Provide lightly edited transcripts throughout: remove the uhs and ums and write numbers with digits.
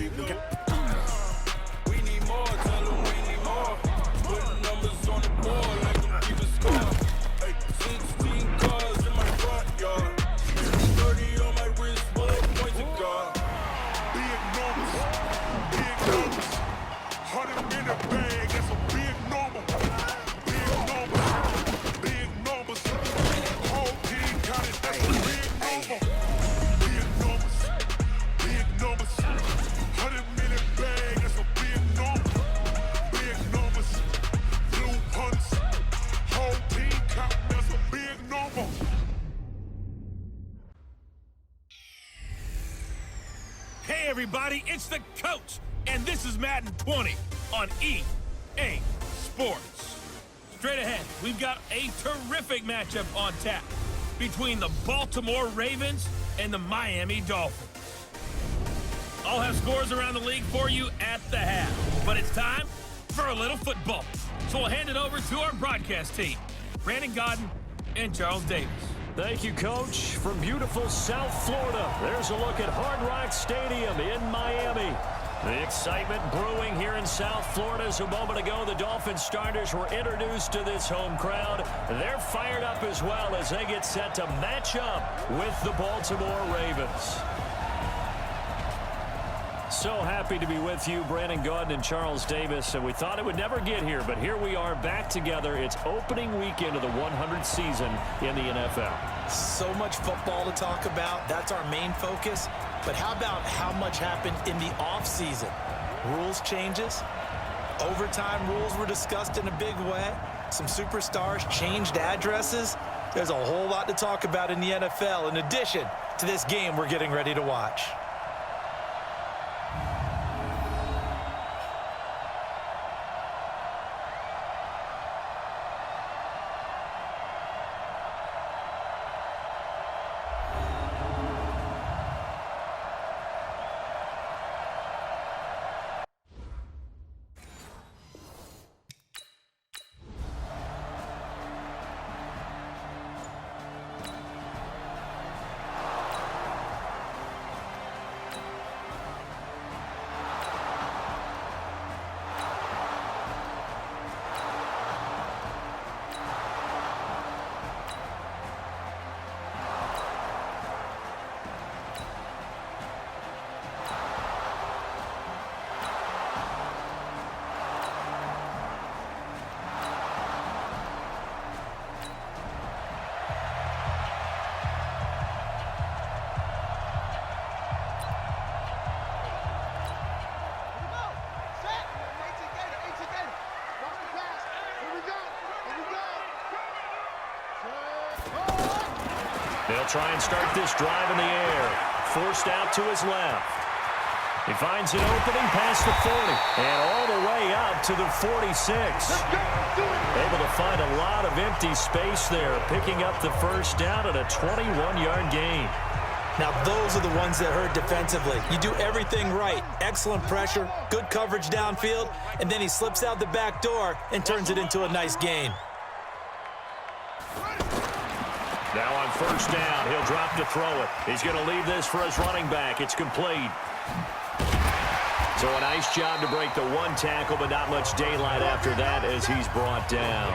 We need more, tell them we need more. Putting numbers on the board like them keep a score. 16 cars in my front yard. 30 on my wrist, bullet points of God. Big numbers, 100 in the bag, that's a big number. Big numbers, whole team counted, that's a big number. Big numbers, 100 million bag, that's a big number. Big numbers, blue hunts, whole team counting, that's a big number. Hey everybody, it's the coach, and this is Madden 20 on EA Sports. Straight ahead, we've got a terrific matchup on tap between the Baltimore Ravens and the Miami Dolphins. I'll have scores around the league for you at the half, but it's time for a little football. So we'll hand it over to our broadcast team, Brandon Godden and Charles Davis. Thank you, Coach. From beautiful South Florida, there's a look at Hard Rock Stadium in Miami. The excitement brewing here in South Florida as a moment ago the Dolphins starters were introduced to this home crowd. They're fired up as well as they get set to match up with the Baltimore Ravens. So happy to be with you, Brandon Godden and Charles Davis. And we thought it would never get here, but here we are back together. It's opening weekend of the 100th season in the NFL. So much football to talk about. That's our main focus. But how about how much happened in the offseason? Rules changes. Overtime rules were discussed in a big way. Some superstars changed addresses. There's a whole lot to talk about in the NFL in addition to this game we're getting ready to watch. They'll try and start this drive in the air. Forced out to his left. He finds an opening past the 40 and all the way out to the 46. Able to find a lot of empty space there, picking up the first down at a 21-yard gain. Now, those are the ones that hurt defensively. You do everything right. Excellent pressure, good coverage downfield, and then he slips out the back door and turns it into a nice gain. Now on first down, he'll drop to throw it. He's going to leave this for his running back. It's complete. So a nice job to break the one tackle, but not much daylight after that as he's brought down.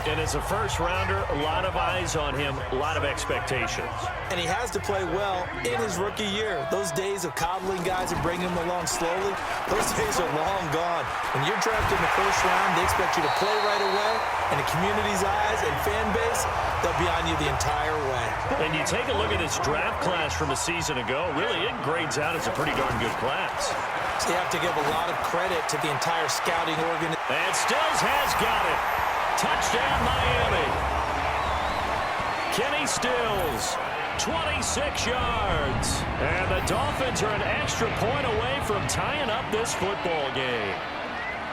And as a first-rounder, a lot of eyes on him, a lot of expectations. And he has to play well in his rookie year. Those days of coddling guys and bringing them along slowly, those days are long gone. When you're drafted in the first round, they expect you to play right away. And the community's eyes and fan base, they'll be on you the entire way. And you take a look at this draft class from a season ago, really it grades out as a pretty darn good class. So you have to give a lot of credit to the entire scouting organization. And Stills has got it. Touchdown, Miami. Kenny Stills, 26 yards. And the Dolphins are an extra point away from tying up this football game.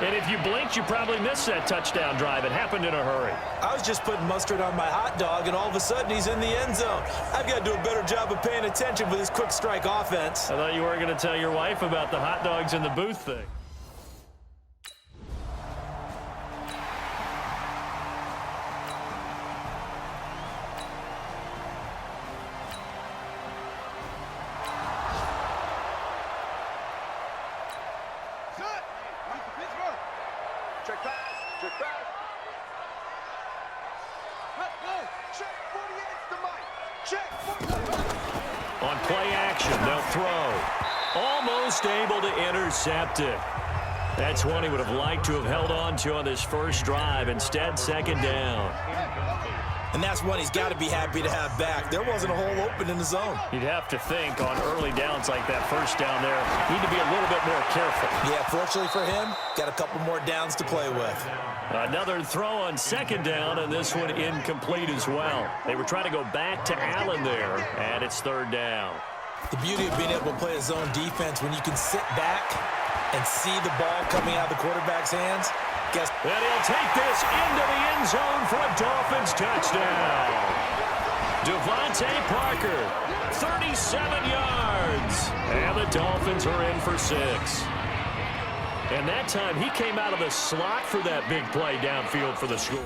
And if you blinked, you probably missed that touchdown drive. It happened in a hurry. I was just putting mustard on my hot dog, and all of a sudden he's in the end zone. I've got to do a better job of paying attention with this quick strike offense. I thought you weren't going to tell your wife about the hot dogs in the booth thing. Check pass. Check pass. Check 48's the mic. Check 48. On play action, they'll throw. Almost able to intercept it. That's one he would have liked to have held on to on this first drive. Instead, second down. And that's one he's got to be happy to have back. There wasn't a hole open in the zone. You'd have to think on early downs like that first down there, need to be a little bit more careful. Yeah, fortunately for him, got a couple more downs to play with. Another throw on second down, and this one incomplete as well. They were trying to go back to Allen there, and it's third down. The beauty of being able to play a zone defense when you can sit back and see the ball coming out of the quarterback's hands. And he'll take this into the end zone for a Dolphins touchdown. Devontae Parker, 37 yards. And the Dolphins are in for 6. And that time he came out of the slot for that big play downfield for the score.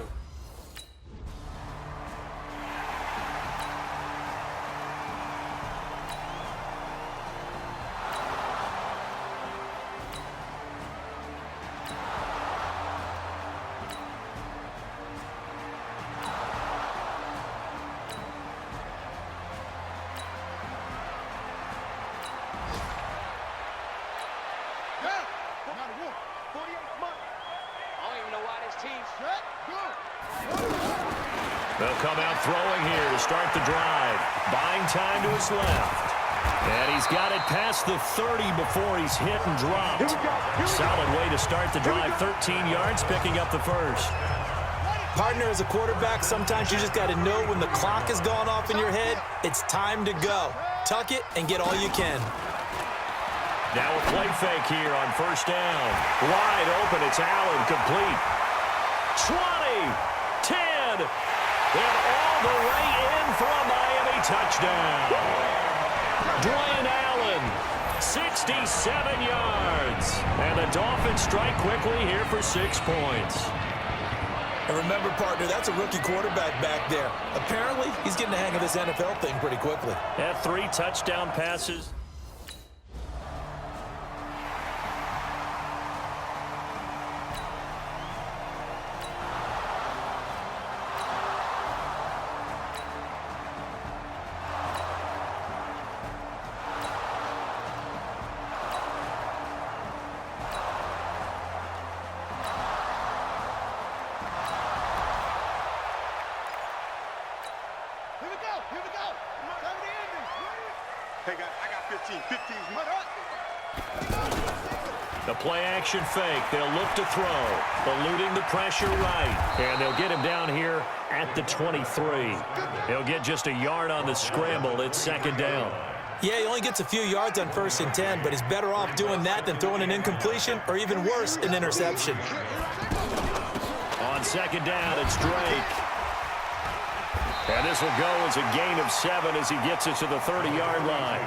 They'll come out throwing here to start the drive. Buying time to his left. And he's got it past the 30 before he's hit and dropped. Solid way to start the drive. 13 yards, picking up the first. Partner, as a quarterback, sometimes you just got to know when the clock has gone off in your head, it's time to go. Tuck it and get all you can. Now a play fake here on first down. Wide open, it's Allen, complete. 20, 10, and all the way in for a Miami touchdown. Dwayne Allen, 67 yards. And the Dolphins strike quickly here for 6 points. And remember, partner, that's a rookie quarterback back there. Apparently, he's getting the hang of this NFL thing pretty quickly. Had 3 touchdown passes. Hey, guys, I got 15. 15. The play action fake. They'll look to throw. Eluding the pressure right. And they'll get him down here at the 23. He'll get just a yard on the scramble. It's second down. Yeah, he only gets a few yards on 1st and 10, but he's better off doing that than throwing an incompletion or even worse, an interception. On second down, it's Drake. And this will go as a gain of 7 as he gets it to the 30-yard line.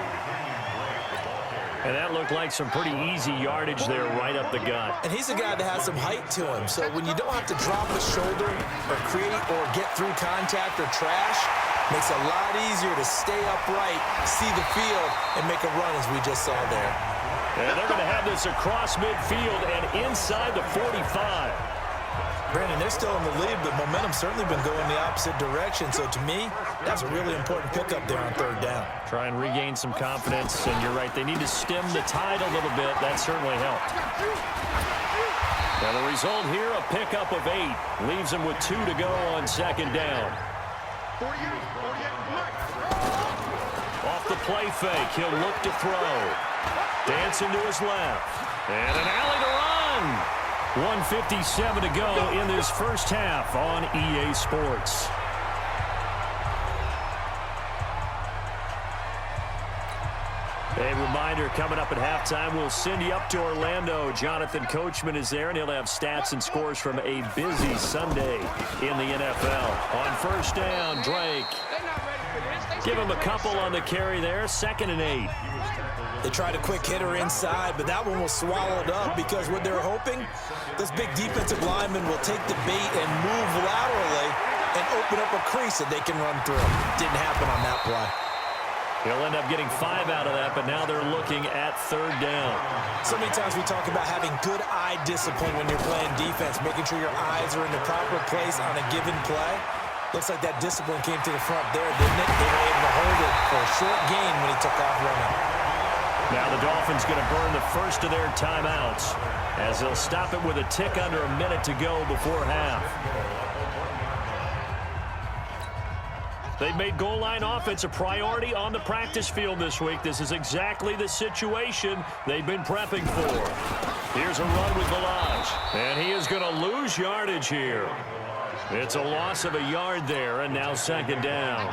And that looked like some pretty easy yardage there right up the gut. And he's a guy that has some height to him, so when you don't have to drop a shoulder or create or get through contact or trash, makes it a lot easier to stay upright, see the field, and make a run as we just saw there. And they're going to have this across midfield and inside the 45. Brandon, they're still in the lead, but momentum's certainly been going the opposite direction. So to me, that's a really important pickup there on 3rd down. Try and regain some confidence, and you're right, they need to stem the tide a little bit. That certainly helped. Now the result here, a pickup of 8. Leaves them with 2 to go on second down. Off the play fake, he'll look to throw. Dancing to his left. And an alley to run. 1:57 to go in this first half on EA Sports. A reminder, coming up at halftime, we'll send you up to Orlando. Jonathan Coachman is there, and he'll have stats and scores from a busy Sunday in the NFL. On first down, Drake. Give him a couple on the carry there, 2nd and 8. They tried a quick hitter inside, but that one was swallowed up because what they're hoping, those big defensive linemen will take the bait and move laterally and open up a crease that they can run through. Didn't happen on that play. He'll end up getting 5 out of that, but now they're looking at third down. So many times we talk about having good eye discipline when you're playing defense, making sure your eyes are in the proper place on a given play. Looks like that discipline came to the front there, didn't it? They were able to hold it for a short gain when he took off running. Now the Dolphins going to burn the first of their timeouts as they'll stop it with a tick under a minute to go before half. They've made goal line offense a priority on the practice field this week. This is exactly the situation they've been prepping for. Here's a run with Velage, and he is going to lose yardage here. It's a loss of a yard there, and now second down.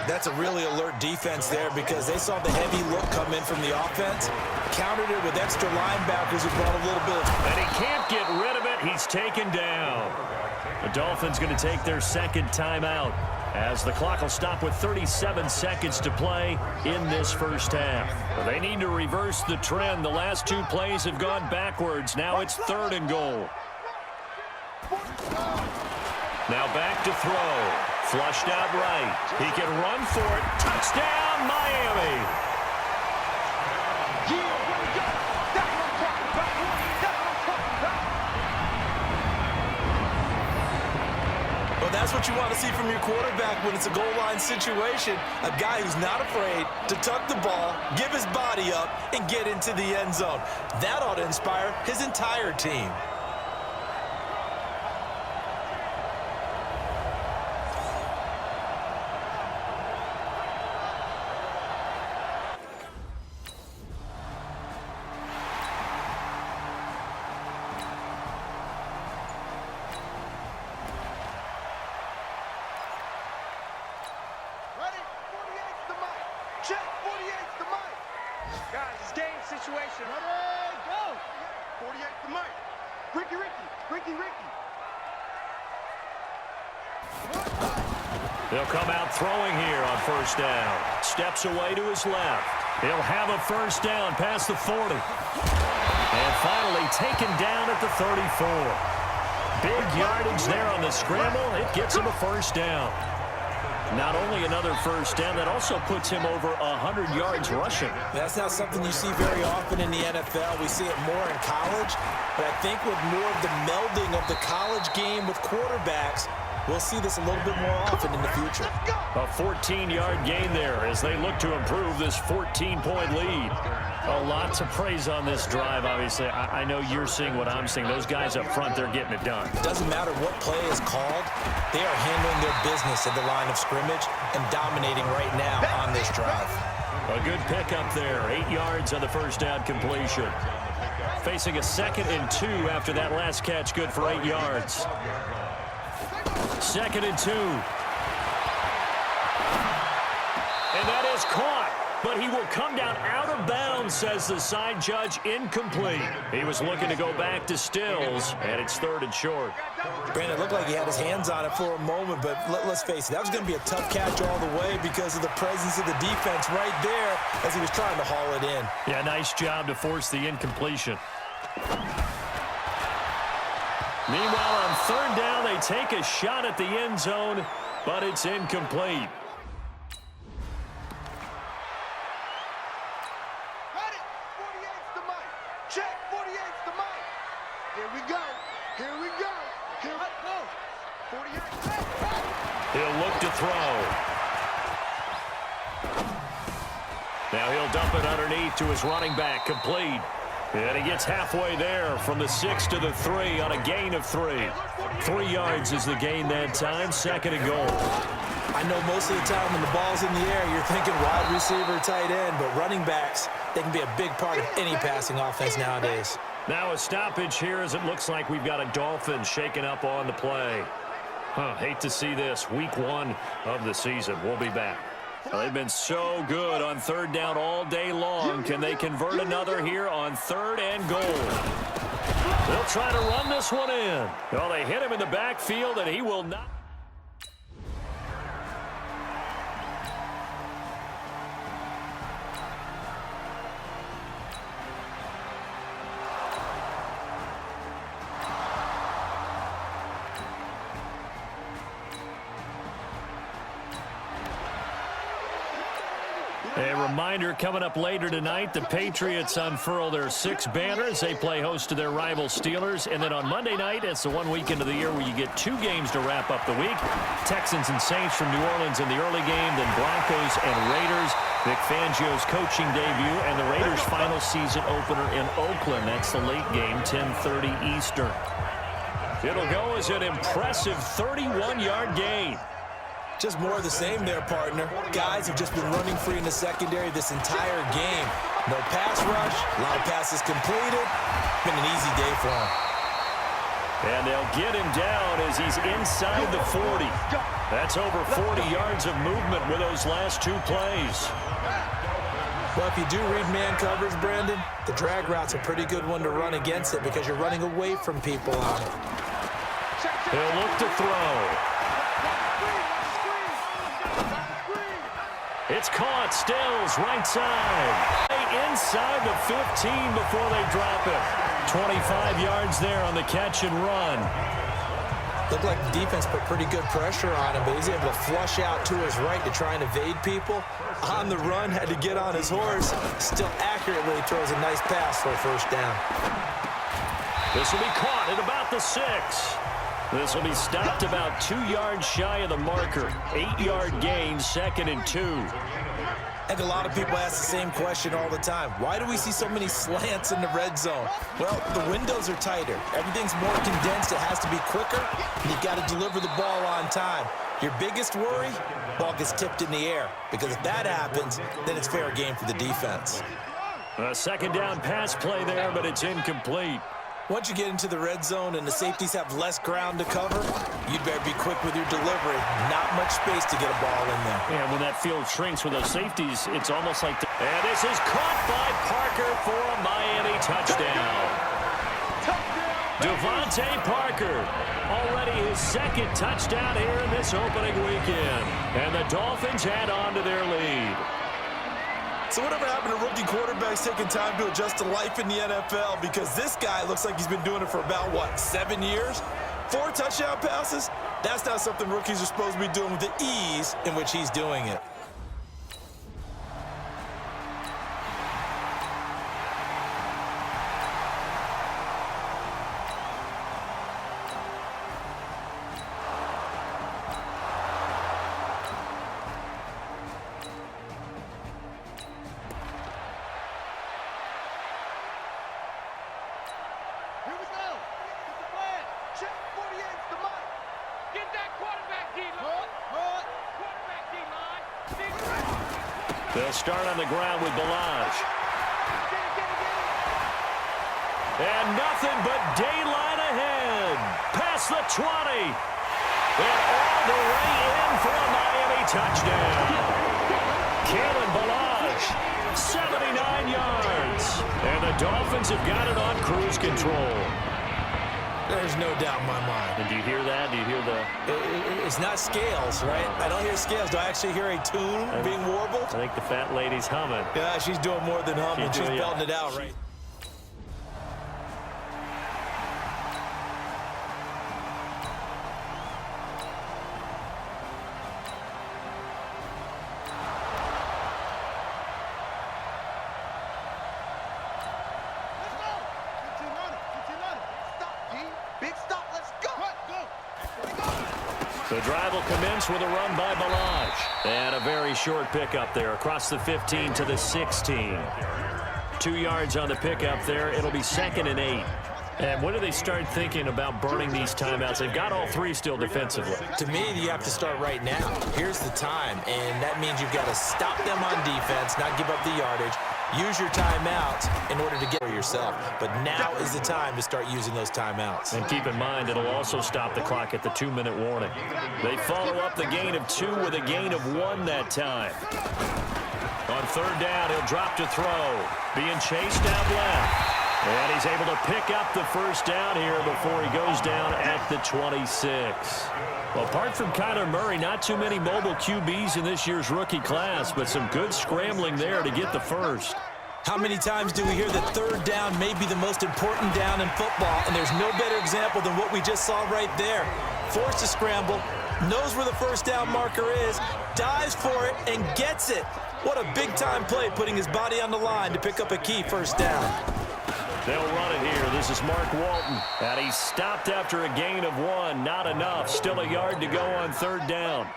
That's a really alert defense there because they saw the heavy look come in from the offense, countered it with extra linebackers who brought a little bit of... And he can't get rid of it. He's taken down. The Dolphins going to take their second timeout as the clock will stop with 37 seconds to play in this first half. They need to reverse the trend. The last 2 plays have gone backwards. Now it's 3rd and goal. Now back to throw. Flushed out right. He can run for it. Touchdown, Miami. Well, that's what you want to see from your quarterback when it's a goal line situation. A guy who's not afraid to tuck the ball, give his body up, and get into the end zone. That ought to inspire his entire team. Check, 48's the mic. Guys, it's game situation. Ready, go. 48's the mic. Ricky. They'll come out throwing here on first down. Steps away to his left. He'll have a first down past the 40. And finally taken down at the 34. Big yardage there on the scramble. It gets him a first down. Not only another first down, that also puts him over 100 yards rushing. That's not something you see very often in the NFL. We see it more in college, but I think with more of the melding of the college game with quarterbacks, we'll see this a little bit more often in the future. A 14-yard gain there as they look to improve this 14-point lead. A lot to praise on this drive, obviously. I know you're seeing what I'm seeing. Those guys up front, they're getting it done. It doesn't matter what play is called. They are handling their business at the line of scrimmage and dominating right now on this drive. A good pickup there. 8 yards on the first down completion. Facing a 2nd and 2 after that last catch, good for 8 yards. 2nd and 2. And that is caught, but he will come down out of bounds, says the side judge. Incomplete. He was looking to go back to Stills, and it's 3rd and short. Brandon, it looked like he had his hands on it for a moment, but let's face it, that was going to be a tough catch all the way because of the presence of the defense right there as he was trying to haul it in. Yeah, nice job to force the incompletion. Meanwhile, on 3rd down, they take a shot at the end zone, but it's incomplete. Ready, 48's the mic. Check, 48's the mic. Here we go. Here we go. Here we go. 48. He'll look to throw. Now he'll dump it underneath to his running back, complete. And he gets halfway there from the 6 to the 3 on a gain of 3. 3 yards is the gain that time, 2nd and goal. I know most of the time when the ball's in the air, you're thinking wide receiver, tight end, but running backs, they can be a big part of any passing offense nowadays. Now a stoppage here as it looks like we've got a Dolphin shaking up on the play. Hate to see this. Week 1 of the season. We'll be back. They've been so good on 3rd down all day long. Can they convert another here on 3rd and goal? They'll try to run this one in. Well, they hit him in the backfield, and he will not. reminder, coming up later tonight, the Patriots unfurl their 6 banners. They play host to their rival Steelers. And then on Monday night, it's the one weekend of the year where you get 2 games to wrap up the week. Texans and Saints from New Orleans in the early game, then Broncos and Raiders. Vic Fangio's coaching debut and the Raiders' final season opener in Oakland. That's the late game, 10:30 Eastern. It'll go as an impressive 31-yard gain. Just more of the same there, partner. Guys have just been running free in the secondary this entire game. No pass rush, a lot of passes completed. Been an easy day for him. And they'll get him down as he's inside the 40. That's over 40 yards of movement with those last 2 plays. Well, if you do read man coverage, Brandon, the drag route's a pretty good one to run against it because you're running away from people on it. He'll look to throw. It's caught. Stills right side. Inside the 15 before they drop it. 25 yards there on the catch and run. Looked like the defense put pretty good pressure on him, but he's able to flush out to his right to try and evade people. On the run, had to get on his horse. Still accurately throws a nice pass for a first down. This will be caught at about the 6. This will be stopped about 2 yards shy of the marker. 8-yard gain, 2nd and 2. I think a lot of people ask the same question all the time. Why do we see so many slants in the red zone? Well, the windows are tighter. Everything's more condensed. It has to be quicker, and you've got to deliver the ball on time. Your biggest worry, ball gets tipped in the air, because if that happens, then it's fair game for the defense. A 2nd down pass play there, but it's incomplete. Once you get into the red zone and the safeties have less ground to cover, you'd better be quick with your delivery. Not much space to get a ball in there. And when that field shrinks with those safeties, it's almost like... And this is caught by Parker for a Miami touchdown. Devontae Parker, already his 2nd touchdown here in this opening weekend. And the Dolphins add on to their lead. So whatever happened to rookie quarterbacks taking time to adjust to life in the NFL? Because this guy looks like he's been doing it for about, 7 years? 4 touchdown passes? That's not something rookies are supposed to be doing with the ease in which he's doing it. They'll start on the ground with Balaj. And nothing but daylight ahead. Past the 20. And all the way in for a Miami touchdown. Kalen Balaj, 79 yards. And the Dolphins have got it on cruise control. There's no doubt in my mind. And do you hear that? Do you hear the... It's not scales, right? I don't hear scales. Do I actually hear a tune being warbled? I think the fat lady's humming. Yeah, she's doing more than humming. She's belting it out, right? The drive will commence with a run by Balaj. And a very short pickup there across the 15 to the 16. 2 yards on the pickup there. It'll be 2nd and 8. And when do they start thinking about burning these timeouts? They've got all 3 still defensively. To me, you have to start right now. Here's the time, and that means you've got to stop them on defense, not give up the yardage. Use your timeouts in order to get for yourself. But now is the time to start using those timeouts. And keep in mind, it'll also stop the clock at the 2-minute warning. They follow up the gain of 2 with a gain of 1 that time. On 3rd down, he'll drop to throw. Being chased out left. And he's able to pick up the first down here before he goes down at the 26. Well, apart from Kyler Murray, not too many mobile QBs in this year's rookie class, but some good scrambling there to get the first. How many times do we hear that 3rd down may be the most important down in football, and there's no better example than what we just saw right there. Forced to scramble, knows where the first down marker is, dives for it, and gets it. What a big-time play, putting his body on the line to pick up a key first down. They'll run it here. This is Mark Walton. And he's stopped after a gain of 1. Not enough. Still a yard to go on 3rd down.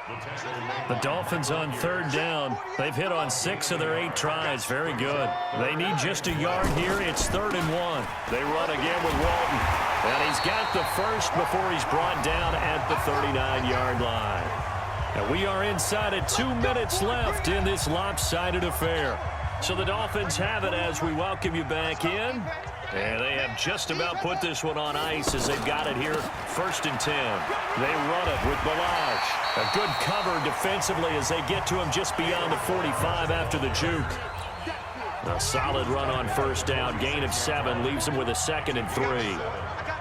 The Dolphins on 3rd down. They've hit on 6 of their 8 tries. Very good. They need just a yard here. It's 3rd and 1. They run again with Walton. And he's got the first before he's brought down at the 39-yard line. And we are inside of 2 minutes left in this lopsided affair. So the Dolphins have it as we welcome you back in. And they have just about put this one on ice as they've got it here, 1st and 10. They run it with Balaj. A good cover defensively as they get to him just beyond the 45 after the juke. A solid run on 1st down, gain of 7, leaves them with a 2nd and 3.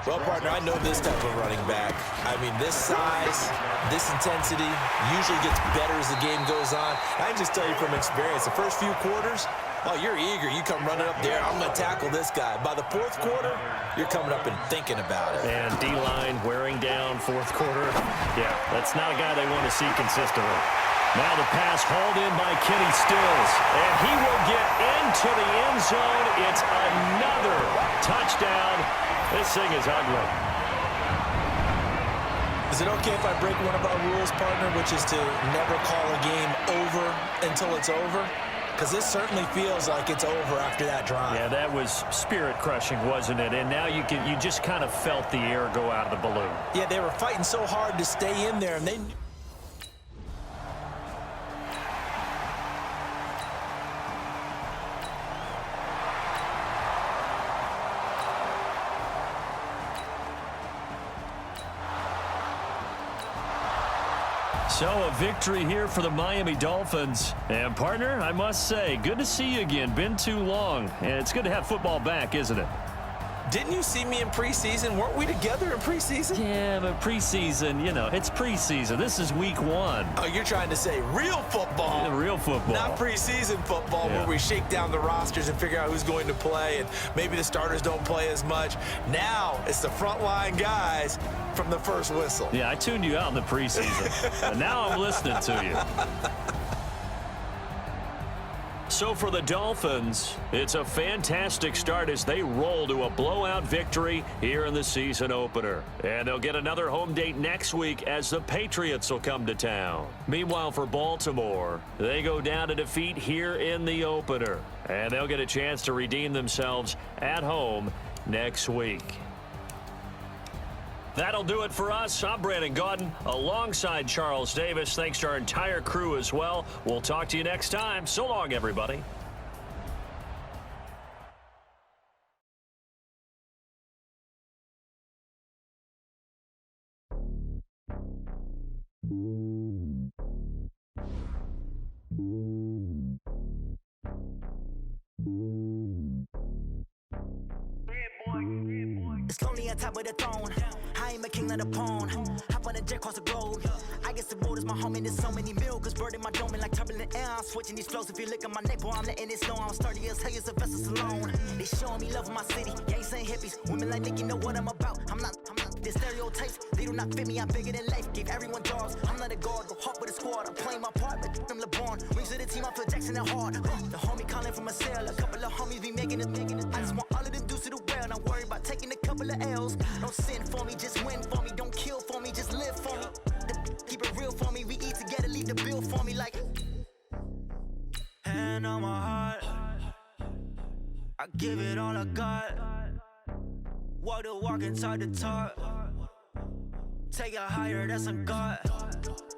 Well, partner, I know this type of running back. I mean, this size, this intensity usually gets better as the game goes on. I can just tell you from experience, the first few quarters, oh, you're eager. You come running up there, I'm going to tackle this guy. By the 4th quarter, you're coming up and thinking about it. And D-line wearing down 4th quarter. Yeah, that's not a guy they want to see consistently. Now the pass hauled in by Kenny Stills. And he will get into the end zone. It's another touchdown. This thing is ugly. Is it okay if I break one of our rules, partner, which is to never call a game over until it's over? Because this certainly feels like it's over after that drive. Yeah, that was spirit-crushing, wasn't it? And now you just kind of felt the air go out of the balloon. Yeah, they were fighting so hard to stay in there, and they... So a victory here for the Miami Dolphins. And partner, I must say, good to see you again. Been too long. And it's good to have football back, isn't it? Didn't you see me in preseason? Weren't we together in preseason? Yeah, but preseason, it's preseason. This is week 1. Oh, you're trying to say real football. Yeah, real football. Not preseason football where we shake down the rosters and figure out who's going to play, and maybe the starters don't play as much. Now it's the frontline guys from the first whistle. Yeah, I tuned you out in the preseason. And now I'm listening to you. So for the Dolphins, it's a fantastic start as they roll to a blowout victory here in the season opener. And they'll get another home date next week as the Patriots will come to town. Meanwhile, for Baltimore, they go down to defeat here in the opener. And they'll get a chance to redeem themselves at home next week. That'll do it for us. I'm Brandon Gaudin alongside Charles Davis. Thanks to our entire crew as well. We'll talk to you next time. So long, everybody. It's lonely on top of the throne. I am a king of the pawn. Hop on a jet across the globe. I guess the road is my home and there's so many milkers burning my dome and like turbulent air. I'm switching these flows. If you look at my neck, boy, I'm letting it slow. I'm sturdy as hell as a vessel alone. They showing me love in my city. Gangs ain't hippies. Women like Nick, you know what I'm about. I'm not the stereotypes. They do not fit me. I'm bigger than life. Give everyone dogs. I'm not a guard. Go hard with a squad. I'm playing my part, but them LeBron. Rings to the team. I feel Jackson and hard. The homie calling from a cell. A couple of homies be making it. I just want all of them dudes to the well. Not worry about taking a couple of L's. Don't sin for me, just win for me. Don't kill for me, just live for me. Keep it real for me. We eat together, leave the bill for me like. Hand on my heart, I give it all I got. Walk the walk and talk the talk. Take it higher, that's a God.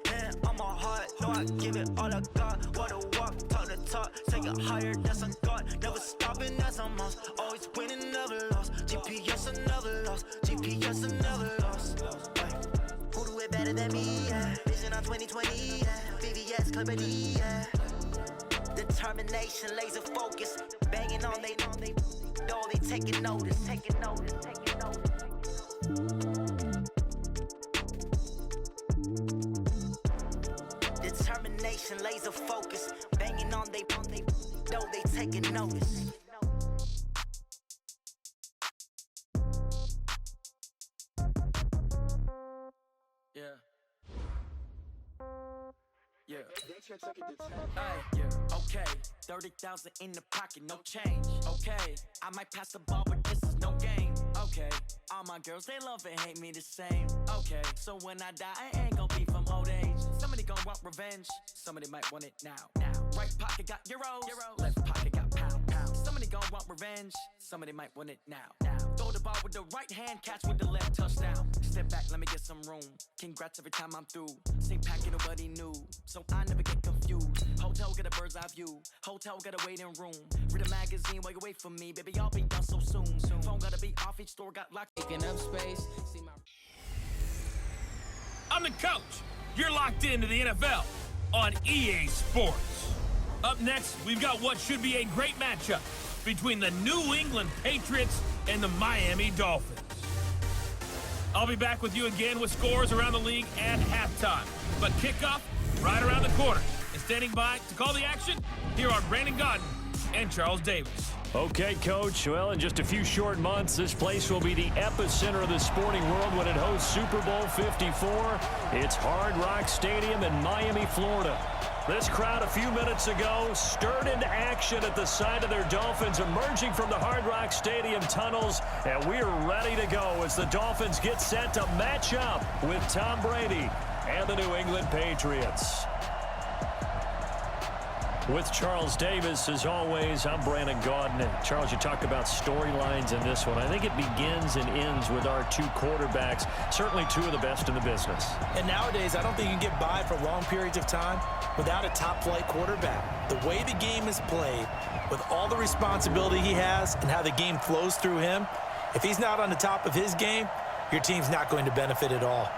Hand on my heart, no, I give it all I got. Walk the walk, talk the talk. Take it higher, that's a God. Never stopping, that's a must. Always winning, never lost. GPS, I never lost. GPS, I never lost. Who do it better than me? Yeah. Vision on 2020. Yeah. VVS, Clippity. Yeah. Determination, laser focus. Banging on they, though they taking notice. Taking notice, taking notice. Determination, laser focus. Banging on they, though they taking notice. Yeah. Yeah. Okay. 30,000 in the pocket, no change. Okay. I might pass the ball, but this is no game. Okay. All my girls, they love and hate me the same. Okay. So when I die, I ain't gon' be from old age. Somebody gon' want revenge. Somebody might want it now. Right pocket got euros. Left pocket got pound. Somebody gon' want revenge. Somebody might want it now. Throw the ball with the right hand, catch with the left, touchdown. Step back, let me get some room. Congrats every time I'm through. Same packet, nobody knew, so I never get confused. Hotel got a bird's eye view. Hotel got a waiting room. Read a magazine while you wait for me, baby. I'll be done so soon. Phone gotta be off, each store got locked. Taking up space. See my. I'm the coach. You're locked into the NFL on EA Sports. Up next, we've got what should be a great matchup between the New England Patriots and the Miami Dolphins. I'll be back with you again with scores around the league at halftime. But kickoff right around the corner. And standing by to call the action, here are Brandon Godden and Charles Davis. Okay, Coach. Well, in just a few short months, this place will be the epicenter of the sporting world when it hosts Super Bowl 54. It's Hard Rock Stadium in Miami, Florida. This crowd a few minutes ago stirred into action at the sight of their Dolphins emerging from the Hard Rock Stadium tunnels, and we're ready to go as the Dolphins get set to match up with Tom Brady and the New England Patriots. With Charles Davis, as always, I'm Brandon Gaudin. And Charles, you talked about storylines in this one. I think it begins and ends with our two quarterbacks, certainly two of the best in the business. And nowadays, I don't think you can get by for long periods of time without a top-flight quarterback. The way the game is played, with all the responsibility he has and how the game flows through him, if he's not on the top of his game, your team's not going to benefit at all.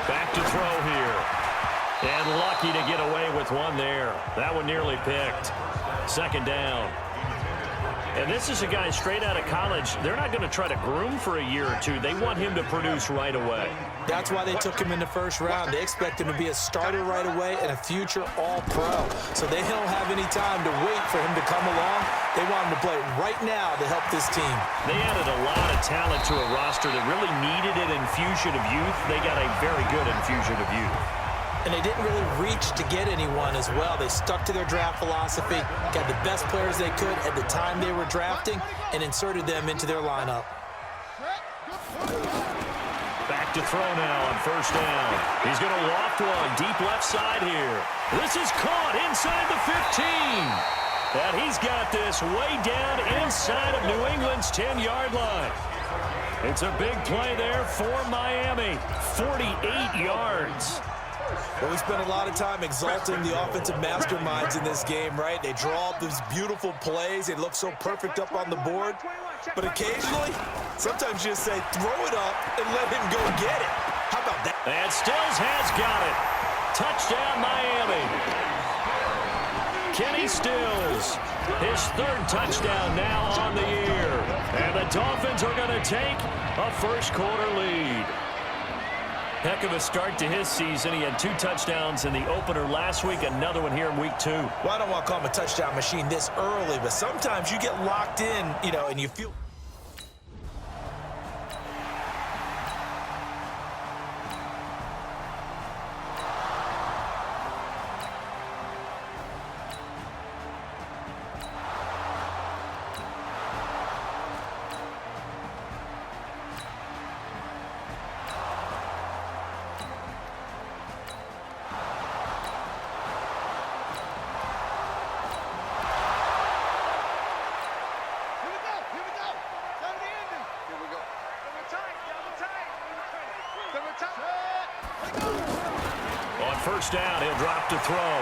Back to throw here. And lucky to get away with one there. That one nearly picked. Second down. And this is a guy straight out of college. They're not going to try to groom for a year or two. They want him to produce right away. That's why they took him in the first round. They expect him to be a starter right away and a future all-pro. So they don't have any time to wait for him to come along. They want him to play right now to help this team. They added a lot of talent to a roster that really needed an infusion of youth. They got a very good infusion of youth. And they didn't really reach to get anyone as well. They stuck to their draft philosophy, got the best players they could at the time they were drafting, and inserted them into their lineup. Back to throw now on first down. He's going to loft one deep left side here. This is caught inside the 15. And he's got this way down inside of New England's 10-yard line. It's a big play there for Miami. 48 yards. Well, we spent a lot of time exalting the offensive masterminds in this game, right? They draw up these beautiful plays. They look so perfect up on the board. But occasionally, sometimes you just say, throw it up and let him go get it. How about that? And Stills has got it. Touchdown, Miami. Kenny Stills, his third touchdown now on the year. And the Dolphins are going to take a first-quarter lead. Heck of a start to his season. He had 2 touchdowns in the opener last week, another one here in week 2. Well, I don't want to call him a touchdown machine this early, but sometimes you get locked in, and you feel... first down. He'll drop to throw.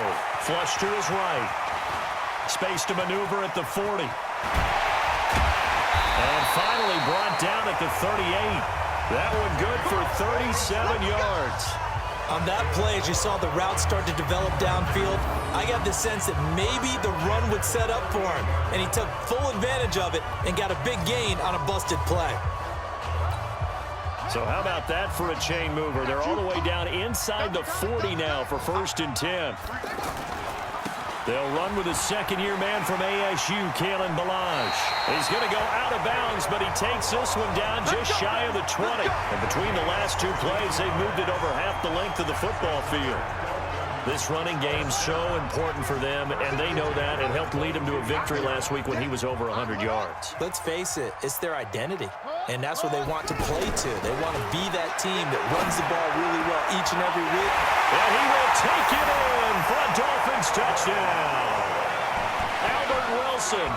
Flush to his right. Space to maneuver at the 40. And finally brought down at the 38. That one good for 37 yards. On that play, as you saw the route start to develop downfield, I got the sense that maybe the run would set up for him, and he took full advantage of it and got a big gain on a busted play. So how about that for a chain mover? They're all the way down inside the 40 now for 1st and 10. They'll run with a second-year man from ASU, Kalen Ballage. He's going to go out of bounds, but he takes this one down just shy of the 20. And between the last two plays, they've moved it over half the length of the football field. This running game's so important for them, and they know that. It helped lead them to a victory last week when he was over 100 yards. Let's face it, it's their identity, and that's what they want to play to. They want to be that team that runs the ball really well each and every week. And he will take it in for a Dolphins touchdown. Albert Wilson,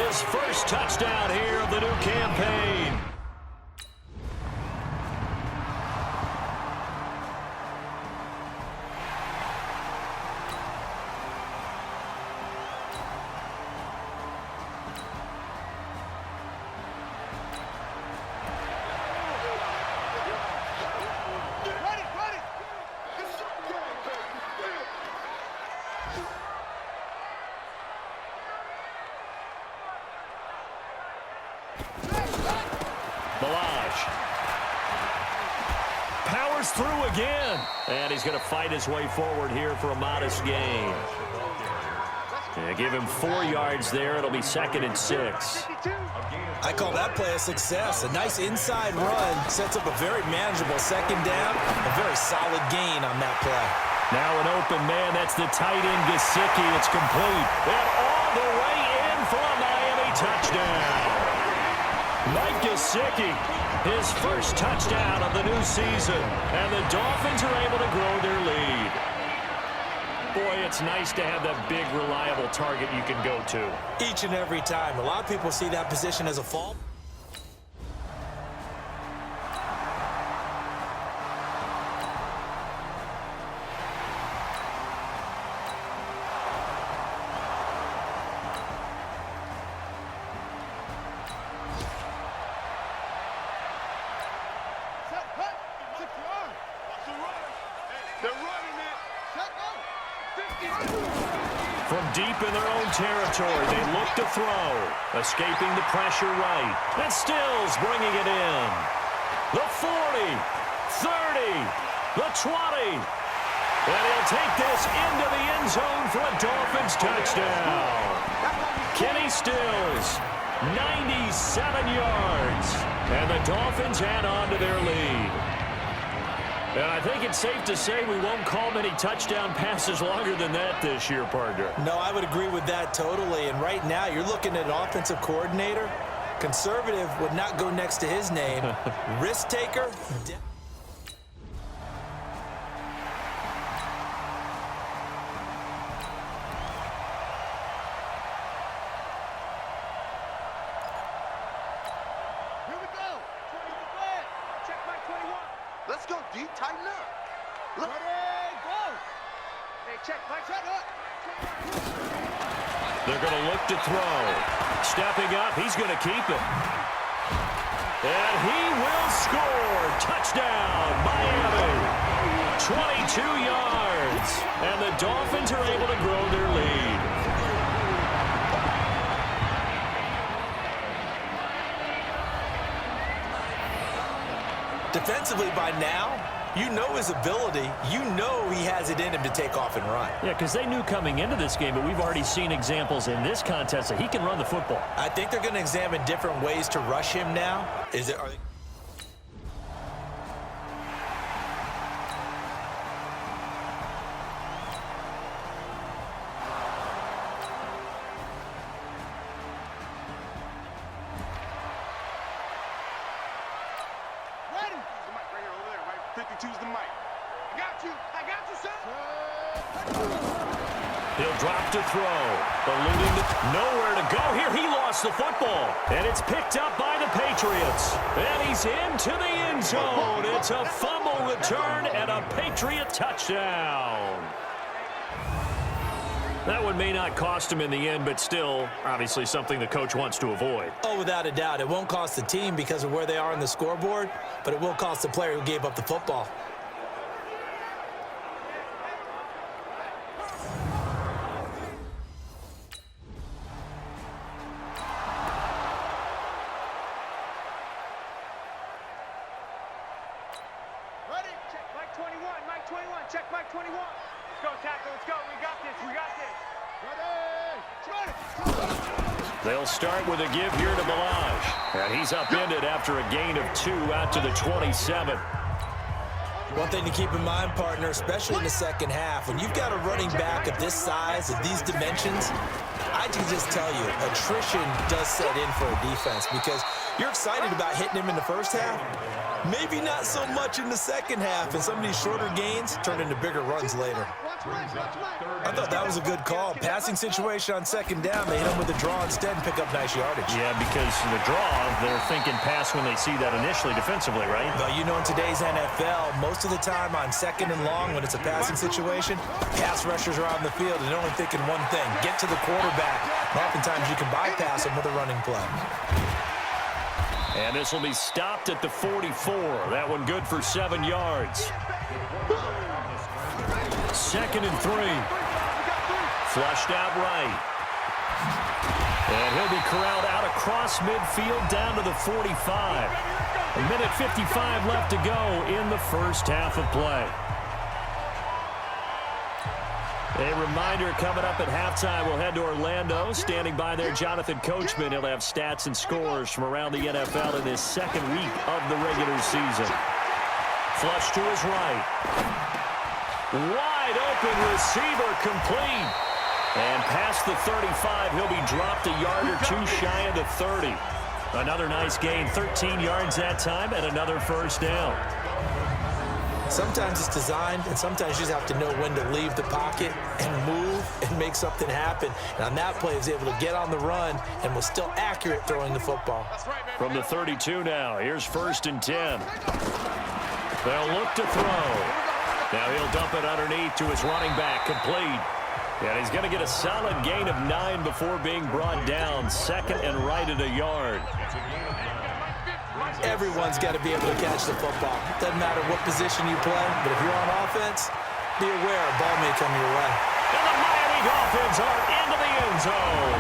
his first touchdown here of the new campaign. Powers through again. And he's going to fight his way forward here for a modest gain. Yeah, give him 4 yards there. It'll be 2nd and 6. I call that play a success. A nice inside run sets up a very manageable second down. A very solid gain on that play. Now an open man. That's the tight end, Gesicki. It's complete. And all the way in for a Miami touchdown. Mike Gesicki, his first touchdown of the new season. And the Dolphins are able to grow their lead. Boy, it's nice to have that big, reliable target you can go to. Each and every time. A lot of people see that position as a fault. From deep in their own territory, they look to throw. Escaping the pressure right. And Stills bringing it in. The 40, 30, the 20. And he'll take this into the end zone for a Dolphins touchdown. Kenny Stills, 97 yards. And the Dolphins add on to their lead. And I think it's safe to say we won't call many touchdown passes longer than that this year, partner. No, I would agree with that totally. And right now, you're looking at an offensive coordinator. Conservative would not go next to his name. Risk taker. Let's go, D. Tighten up. Look. Ready, go. Hey, check. Mike, shut up. They're going to look to throw. Stepping up, he's going to keep it. And he will score. Touchdown, Miami. 22 yards. And the Dolphins are able to grow their lead. Defensively by now, you know his ability. You know he has it in him to take off and run. Yeah, because they knew coming into this game, but we've already seen examples in this contest that he can run the football. I think they're going to examine different ways to rush him now. Are they Choose the mic. I got you, sir. He'll drop to throw. Alluding to nowhere to go here. He lost the football. And it's picked up by the Patriots. And he's into the end zone. It's a fumble return and a Patriot touchdown. That one may not cost him in the end, but still, obviously something the coach wants to avoid. Oh, without a doubt. It won't cost the team because of where they are on the scoreboard, but it will cost the player who gave up the football. Ready? Check Mike 21, Mike 21, check Mike 21. Let's go, tackle, let's go. We got this, we got this. They'll start with a give here to Balaj. And he's upended after a gain of 2 out to the 27. One thing to keep in mind, partner, especially in the second half, when you've got a running back of this size, of these dimensions, I can just tell you, attrition does set in for a defense because you're excited about hitting him in the first half. Maybe not so much in the second half, and some of these shorter gains turn into bigger runs later. I thought that was a good call. Passing situation on second down, they hit him with a draw instead and pick up nice yardage. Yeah, because the draw, they're thinking pass when they see that initially defensively, right? But you know, in today's NFL, most of the time on second and long, when it's a passing situation, pass rushers are out in the field and they're only thinking one thing, get to the quarterback. And oftentimes you can bypass them with a running play. And this will be stopped at the 44. That one good for 7 yards. 2nd and 3. Flushed out right. And he'll be corralled out across midfield down to the 45. A minute 55 left to go in the first half of play. A reminder coming up at halftime, we'll head to Orlando. Standing by there, Jonathan Coachman. He'll have stats and scores from around the NFL in his second week of the regular season. Flush to his right. Wide open receiver complete. And past the 35, he'll be dropped a yard or 2 shy of the 30. Another nice gain, 13 yards that time, and another first down. Sometimes it's designed, and sometimes you just have to know when to leave the pocket and move and make something happen. And on that play, he was able to get on the run and was still accurate throwing the football. From the 32 now, here's 1st and 10. They'll look to throw. Now he'll dump it underneath to his running back, complete. And he's going to get a solid gain of 9 before being brought down. 2nd and right at a yard. Everyone's got to be able to catch the football. Doesn't matter what position you play, but if you're on offense, be aware a ball may come your way. And the Miami Dolphins are into the end zone.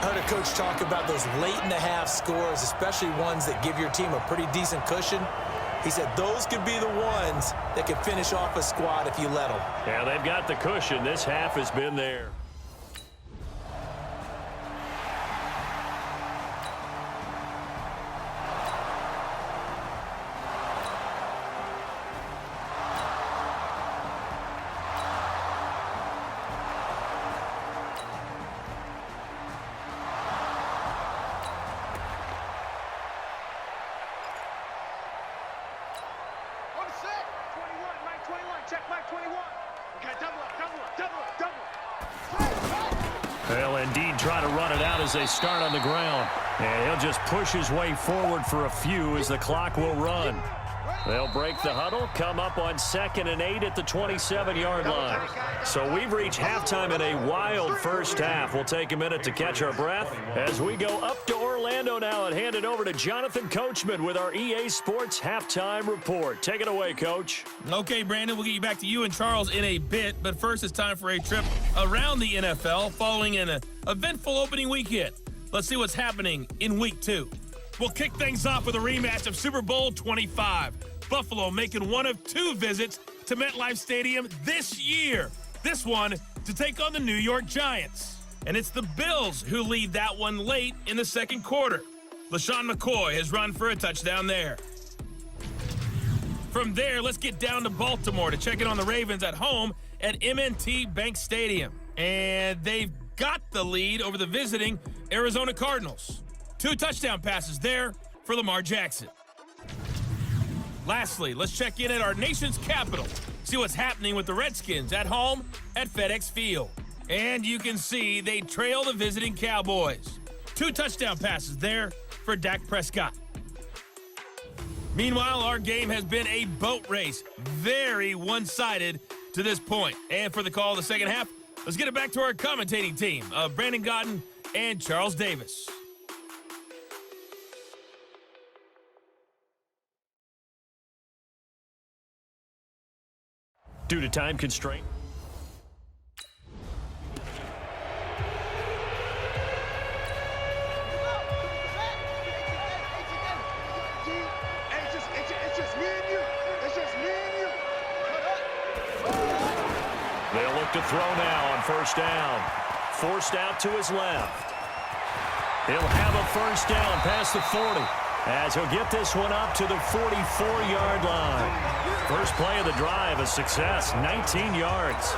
I heard a coach talk about those late-in-the-half scores, especially ones that give your team a pretty decent cushion. He said those could be the ones that could finish off a squad if you let them. Yeah, they've got the cushion. This half has been there. They'll indeed try to run it out as they start on the ground. And he'll just push his way forward for a few as the clock will run. They'll break the huddle, come up on 2nd and 8 at the 27-yard line. So we've reached halftime in a wild first half. We'll take a minute to catch our breath as we go up to Orlando now and hand it over to Jonathan Coachman with our EA Sports Halftime Report. Take it away, Coach. Okay, Brandon, we'll get you back to you and Charles in a bit, but first it's time for a trip around the NFL following an eventful opening weekend. Let's see what's happening in Week 2. We'll kick things off with a rematch of Super Bowl 25. Buffalo making one of 2 visits to MetLife Stadium this year. This one to take on the New York Giants. And it's the Bills who lead that one late in the second quarter. LaShawn McCoy has run for a touchdown there. From there, let's get down to Baltimore to check in on the Ravens at home at M&T Bank Stadium. And they've got the lead over the visiting Arizona Cardinals. 2 touchdown passes there for Lamar Jackson. Lastly, let's check in at our nation's capital. See what's happening with the Redskins at home at FedEx Field. And you can see they trail the visiting Cowboys. 2 touchdown passes there for Dak Prescott. Meanwhile, our game has been a boat race. Very one-sided to this point. And for the call of the second half, let's get it back to our commentating team of Brandon Godden and Charles Davis. Due to time constraint. It's just me and you. It's just me and you. They'll look to throw now on first down. Forced out to his left. He'll have a first down past the 40 as he'll get this one up to the 44-yard line. First play of the drive, a success, 19 yards.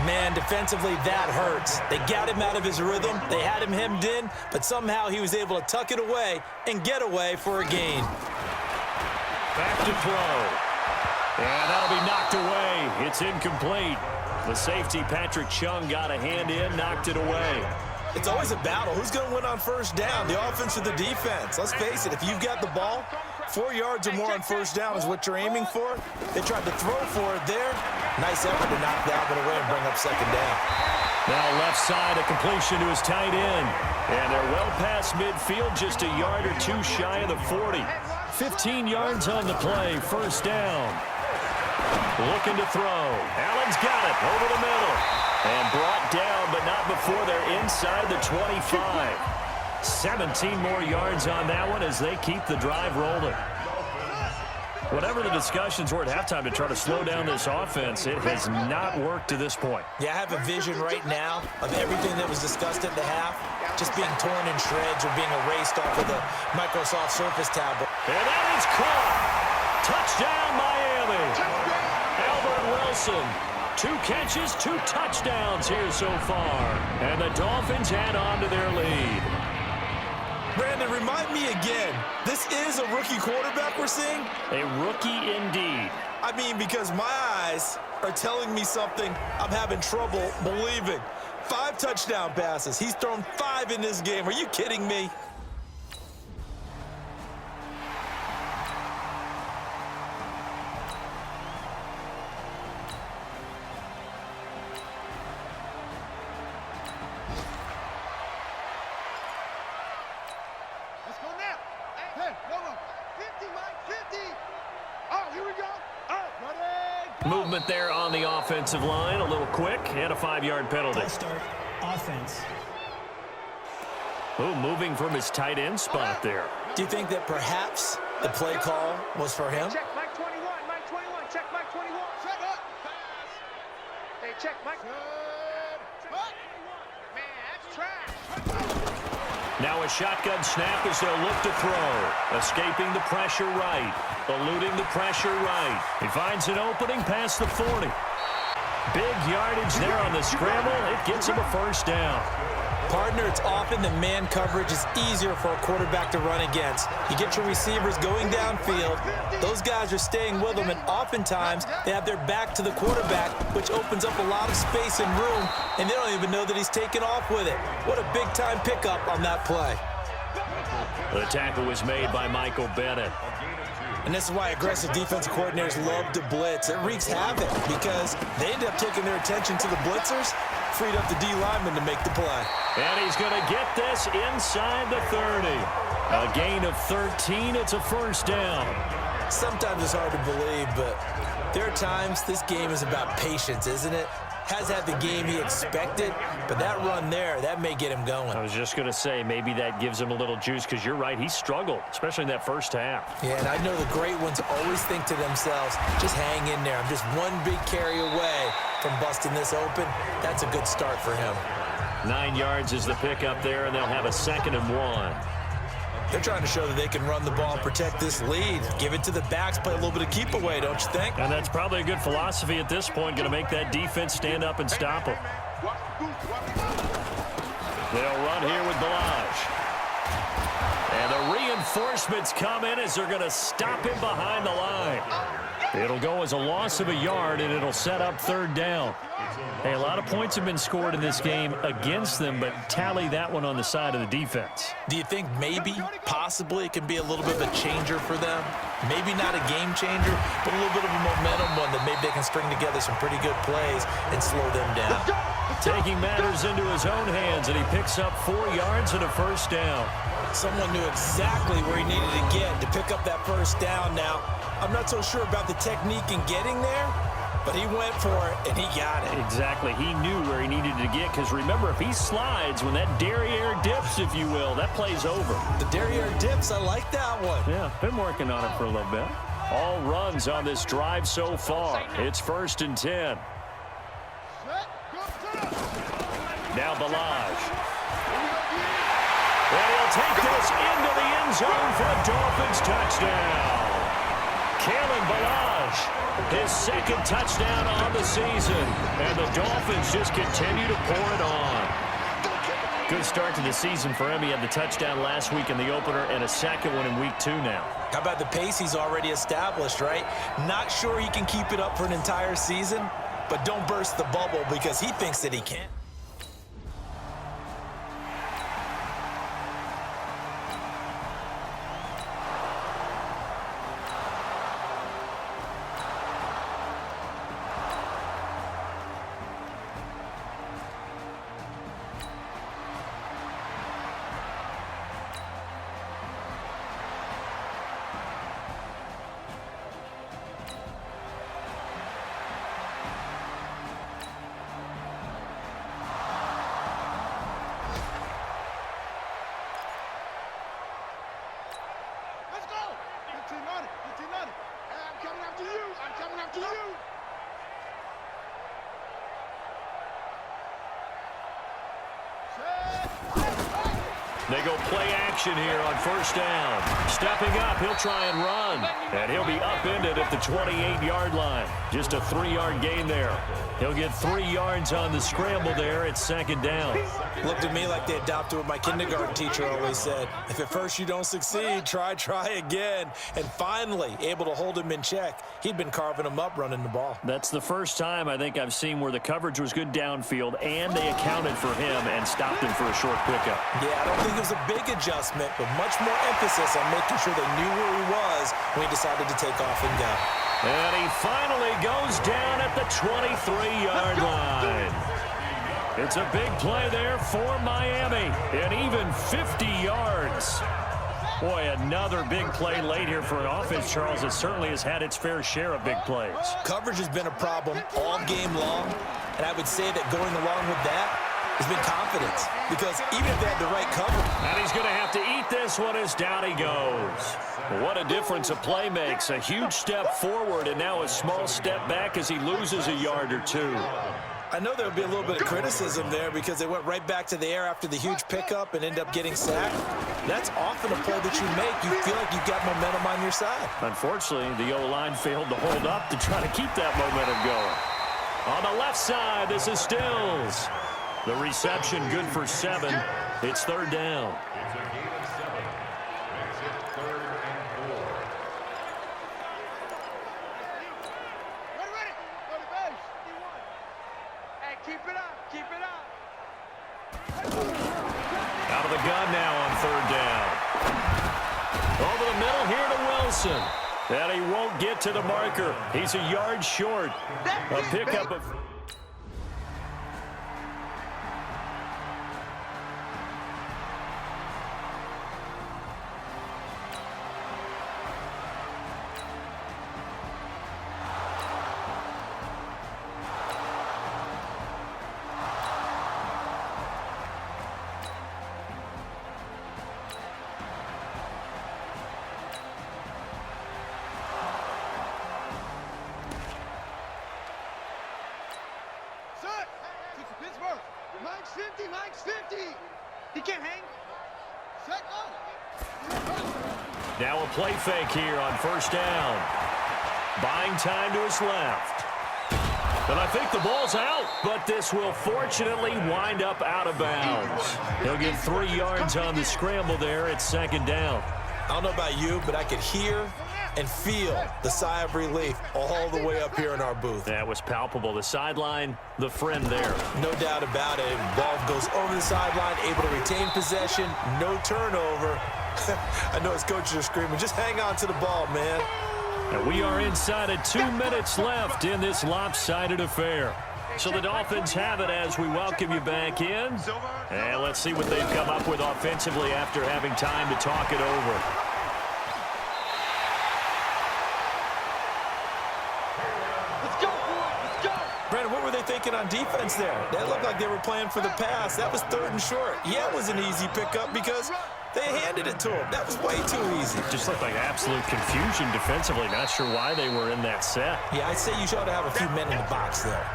Man, defensively, that hurts. They got him out of his rhythm. They had him hemmed in, but somehow he was able to tuck it away and get away for a gain. Back to throw. And that'll be knocked away. It's incomplete. The safety, Patrick Chung, got a hand in, knocked it away. It's always a battle. Who's going to win on first down, the offense or the defense? Let's face it, if you've got the ball, 4 yards or more on first down is what you're aiming for. They tried to throw for it there. Nice effort to knock that one away and bring up second down. Now left side, a completion to his tight end. And they're well past midfield, just a yard or 2 shy of the 40. 15 yards on the play, first down. Looking to throw. Allen's got it over the middle. And brought down, but not before they're inside the 25. 17 more yards on that one as they keep the drive rolling. Whatever the discussions were at halftime to try to slow down this offense, it has not worked to this point. Yeah, I have a vision right now of everything that was discussed at the half just being torn in shreds or being erased off of the Microsoft Surface tablet. And that is caught. Touchdown, Miami. Albert Wilson. 2 catches, 2 touchdowns here so far. And the Dolphins add on to their lead. Brandon, remind me again, this is a rookie quarterback we're seeing? A rookie indeed. I mean, because my eyes are telling me something I'm having trouble believing. 5 touchdown passes. He's thrown 5 in this game. Are you kidding me? Let's go now. Hey, no more. 50, Mike, 50. Oh, here we go. Oh, ready, go. Movement there on the offensive line, a little quick, and a 5-yard penalty. Full start, offense. Oh, moving from his tight end spot there. Do you think that perhaps the play call was for him? Check Mike 21, Mike 21, check Mike 21. Check up. Hey, check Mike. Man, that's trash. Now a shotgun snap as they'll look to throw. Escaping the pressure right. Eluding the pressure right. He finds an opening past the 40. Big yardage there on the scramble. It gets him a first down. Partner, it's often the man coverage is easier for a quarterback to run against. You get your receivers going downfield. Those guys are staying with them, and oftentimes they have their back to the quarterback, which opens up a lot of space and room, and they don't even know that he's taken off with it. What a big-time pickup on that play. The tackle was made by Michael Bennett. And this is why aggressive defensive coordinators love to blitz. It wreaks havoc because they end up taking their attention to the blitzers, freed up the D lineman to make the play. And he's going to get this inside the 30. A gain of 13. It's a first down. Sometimes it's hard to believe, but there are times this game is about patience, isn't it? Has had the game he expected, but that run there, that may get him going. I was just going to say, maybe that gives him a little juice because you're right, he struggled, especially in that first half. Yeah, and I know the great ones always think to themselves, just hang in there. I'm just one big carry away from busting this open. That's a good start for him. 9 yards is the pickup there, and they'll have a 2nd and 1. They're trying to show that they can run the ball and protect this lead. Give it to the backs, play a little bit of keep away, don't you think? And that's probably a good philosophy at this point, going to make that defense stand up and stop them. They'll run here with Balaj. And the reinforcements come in as they're going to stop him behind the line. It'll go as a loss of a yard, and it'll set up third down. Hey, a lot of points have been scored in this game against them, but tally that one on the side of the defense. Do you think maybe, possibly, it can be a little bit of a changer for them? Maybe not a game changer, but a little bit of a momentum one that maybe they can string together some pretty good plays and slow them down. Taking matters into his own hands, and he picks up 4 yards and a first down. Someone knew exactly where he needed to get to pick up that first down. Now, I'm not so sure about the technique in getting there, but he went for it, and he got it. Exactly. He knew where he needed to get, because remember, if he slides, when that derriere dips, if you will, that play's over. The derriere dips, I like that one. Yeah, been working on it for a little bit. All runs on this drive so far. It's 1st and 10. Now Balaj. And he'll take this into the end zone for a Dolphins touchdown. Kalen Balaj, his 2nd touchdown on the season. And the Dolphins just continue to pour it on. Good start to the season for him. He had the touchdown last week in the opener and a 2nd one in week 2 now. How about the pace he's already established, right? Not sure he can keep it up for an entire season, but don't burst the bubble because he thinks that he can. They go play action here on 1st down. Stepping up, he'll try and run. And he'll be upended at the 28-yard line. Just a 3-yard gain there. He'll get 3 yards on the scramble there at 2nd down. Looked at me like they adopted what my kindergarten teacher always said. If at first you don't succeed, try again. And finally, able to hold him in check. He'd been carving him up running the ball. That's the first time I think I've seen where the coverage was good downfield and they accounted for him and stopped him for a short pickup. Yeah, I don't think it was a big adjustment, but much more emphasis on making sure they knew where he was when he decided to take off and go. And he finally goes down at the 23-yard line. It's a big play there for Miami, and even 50 yards. Boy, another big play late here for an offense, Charles, that certainly has had its fair share of big plays. Coverage has been a problem all game long, and I would say that going along with that has been confidence, because even if they had the right cover. And he's going to have to eat this one as down he goes. What a difference a play makes. A huge step forward and now a small step back as he loses a yard or 2. I know there'll be a little bit of criticism there because they went right back to the air after the huge pickup and end up getting sacked. That's often a play that you make. You feel like you've got momentum on your side. Unfortunately, the O-line failed to hold up to try to keep that momentum going. On the left side, this is Stills. The reception good for 7. It's 3rd down. Out of the gun now on 3rd down. Over the middle here to Wilson. And he won't get to the marker. He's a yard short. A pickup of... Mike's 50. He can't hang. Set up. Now a play fake here on 1st down. Buying time to his left. And I think the ball's out, but this will fortunately wind up out of bounds. He'll get 3 yards on the scramble there at 2nd down. I don't know about you, but I could hear and feel the sigh of relief all the way up here in our booth. That was palpable. The sideline, the friend there. No doubt about it. Ball goes over the sideline, able to retain possession, no turnover. I know his coaches are screaming, just hang on to the ball, man. And we are inside of 2 minutes left in this lopsided affair. So the Dolphins have it as we welcome you back in. And let's see what they've come up with offensively after having time to talk it over. Brandon, what were they thinking on defense there? That looked like they were playing for the pass. That was 3rd and short. Yeah, it was an easy pickup because they handed it to him. That was way too easy. Just looked like absolute confusion defensively. Not sure why they were in that set. Yeah, I'd say you should have a few men in the box there.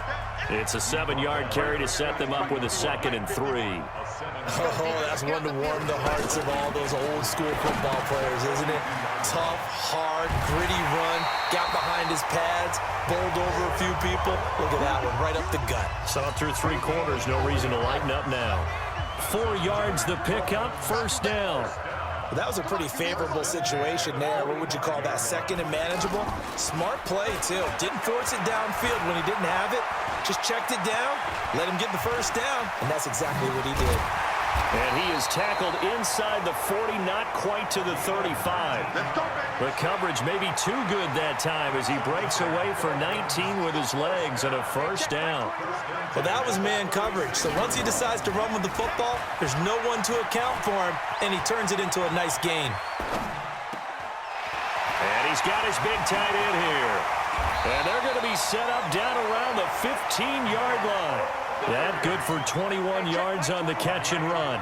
It's a 7-yard carry to set them up with a 2nd and 3. Oh, that's one to warm the hearts of all those old school football players, isn't it? Tough, hard, gritty run, got behind his pads, bowled over a few people. Look at that one, right up the gut. Saw it through 3 quarters, no reason to lighten up now. 4 yards the pickup, 1st down. Well, that was a pretty favorable situation there. What would you call that, 2nd and manageable? Smart play, too. Didn't force it downfield when he didn't have it. Just checked it down, let him get the 1st down, and that's exactly what he did. And he is tackled inside the 40, not quite to the 35. The coverage may be too good that time as he breaks away for 19 with his legs and a 1st down. Well, that was man coverage. So once he decides to run with the football, there's no one to account for him, and he turns it into a nice gain. And he's got his big tight end here. And they're going to be set up down around the 15-yard line. That good for 21 yards on the catch and run.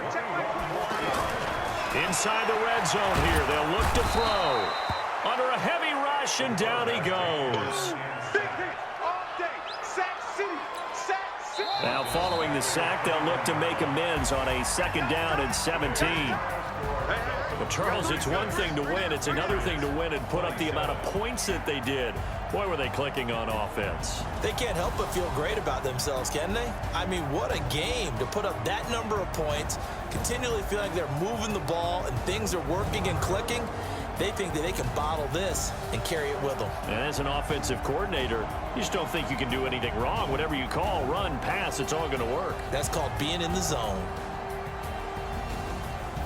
Inside the red zone here, they'll look to throw. Under a heavy rush, and down he goes. Now following the sack, they'll look to make amends on a 2nd down and 17. But Charles, it's one thing to win. It's another thing to win and put up the amount of points that they did. Boy, were they clicking on offense. They can't help but feel great about themselves, can they? I mean, what a game to put up that number of points, continually feel like they're moving the ball and things are working and clicking. They think that they can bottle this and carry it with them. And as an offensive coordinator, you just don't think you can do anything wrong. Whatever you call, run, pass, it's all going to work. That's called being in the zone.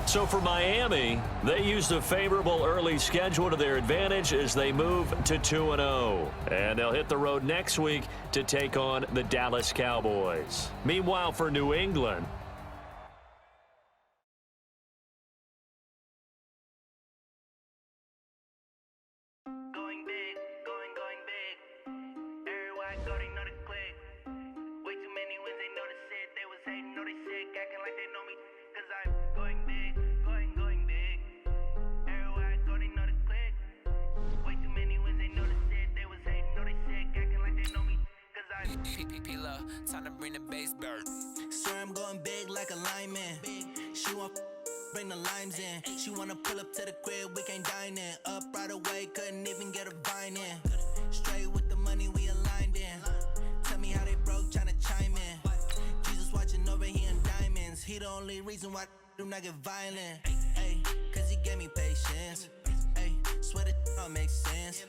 So for Miami, they used a favorable early schedule to their advantage as they move to 2-0. And they'll hit the road next week to take on the Dallas Cowboys. Meanwhile, for New England, time to bring the bass bird. Swear I'm going big like a lineman. She want bring the limes in. She wanna pull up to the crib, we can't dine in. Up right away, couldn't even get a vine in. Straight with the money we aligned in. Tell me how they broke, tryna chime in. Jesus watching over here in diamonds. He the only reason why do not get violent. Ay, cause he gave me patience. Ay, swear that all makes sense.